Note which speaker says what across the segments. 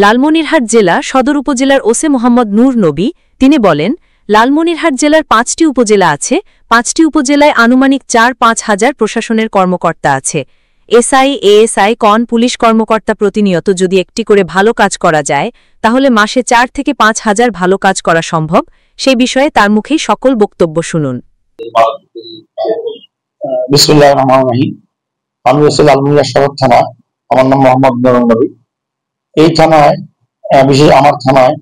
Speaker 1: লালমনিরহাট জেলা সদর উপজেলার ওসি মোহাম্মদ নূর নবী তিনি বলেন, লালমনিরহাট জেলার ৫টি উপজেলা আছে। ৫টি উপজেলায় আনুমানিক ৪-৫ হাজার প্রশাসনের কর্মকর্তা আছে। এসআই, এএসআই, পুলিশ কর্মকর্তা প্রতিনিয়ত যদি একটি করে ভালো কাজ করা যায়, তাহলে মাসে ৪ থেকে ৫ হাজার ভালো কাজ করা সম্ভব। সেই বিষয়ে তার মুখেই সকল বক্তব্য শুনুন।
Speaker 2: বিসমিল্লাহির রহমানির রহিম। আমি লালমনিরহাট সদর থানা, আমার নাম মোহাম্মদ নূর নবী। এই থানায়, বিশেষ আমার থানায়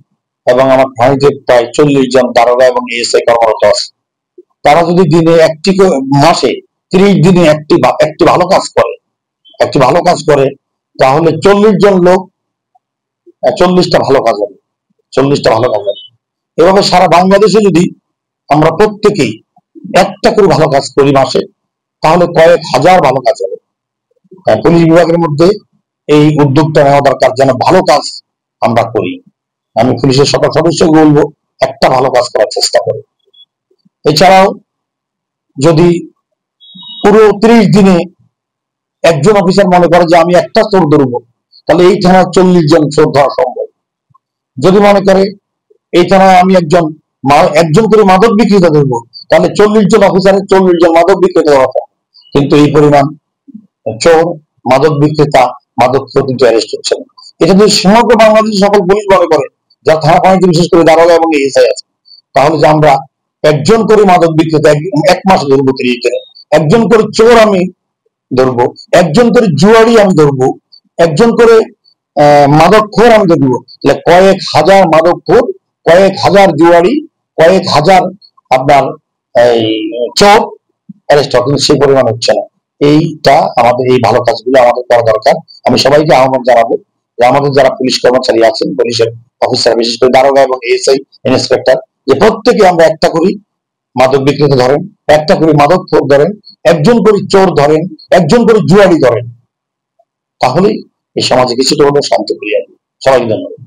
Speaker 2: এবং আমার থানাতে প্রায় ৪০ জন দারোগা এবং এএসআই কর্মরত আছে। তারা যদি দিনে মাসে ৩০ দিনে একটি ভালো কাজ করে তাহলে ৪০ জন লোক ৪০টা ভালো কাজ হবে। এভাবে সারা বাংলাদেশে যদি আমরা প্রত্যেকেই একটা করে ভালো কাজ করি মাসে, তাহলে কয়েক হাজার ভালো কাজ হবে। পুলিশ বিভাগের মধ্যে এই উদ্যোগটা নেওয়া দরকার, যেন ভালো কাজ আমরা করি। আমি পুলিশের সকল সদস্যকে বলবো, একটা ভালো কাজ করার চেষ্টা করো। এছাড়াও যদি পুরো 30 দিনে একজন অফিসার মনে করে যে আমি একটা চোর ধরবো, তাহলে এই থানায় 40 জন চোর ধরা সম্ভব। যদি মনে করে এই থানায় আমি একজন করে মাদক বিক্রেতা ধরবো, তাহলে 40 জন অফিসারের 40 জন মাদক বিক্রেতা ধরা সম্ভব। কিন্তু এই পরিমাণ চোর, মাদক বিক্রেতা, মাদক কিন্তু অ্যারেস্ট হচ্ছে না। এটা যদি সমগ্র বাংলাদেশের সকল পুলিশ মনে করে, যারা থানা পানিতে বিশেষ করে দারোগা এবং এএসআই আছে, তাহলে যে আমরা একজন করে মাদক বিক্রেতা এক মাসে ধরবো, 30 দিনে একজন করে চোর আমি ধরবো, একজন করে জুয়ারি আমি ধরবো, একজন করে মাদকখোর আমি ধরবো, তাহলে কয়েক হাজার মাদকখোর, কয়েক হাজার জুয়ারি, কয়েক হাজার আপনার এই চোর অ্যারেস্ট হবে। কিন্তু সেই পরিমাণ হচ্ছে না। এইটা আমাদের, এই ভালো কাজগুলো আমাদের করা দরকার। আমি সবাইকে আহ্বান জানাবো যে আমাদের যারা পুলিশ কর্মচারী আছেন, পুলিশের অফিসার, বিশেষ করে দারোগা এবং এএসআই, ইন্সপেক্টর, যে প্রত্যেকে আমরা একটা করি মাদক বিক্রেতা ধরেন, একটা করে মাদক খোর ধরেন, একজন করে চোর ধরেন, একজন করে জুয়ারি ধরেন, তাহলেই এই সমাজে কিছুটা হলেও শান্তি ফিরে আসবে। সবাইকে ধন্যবাদ।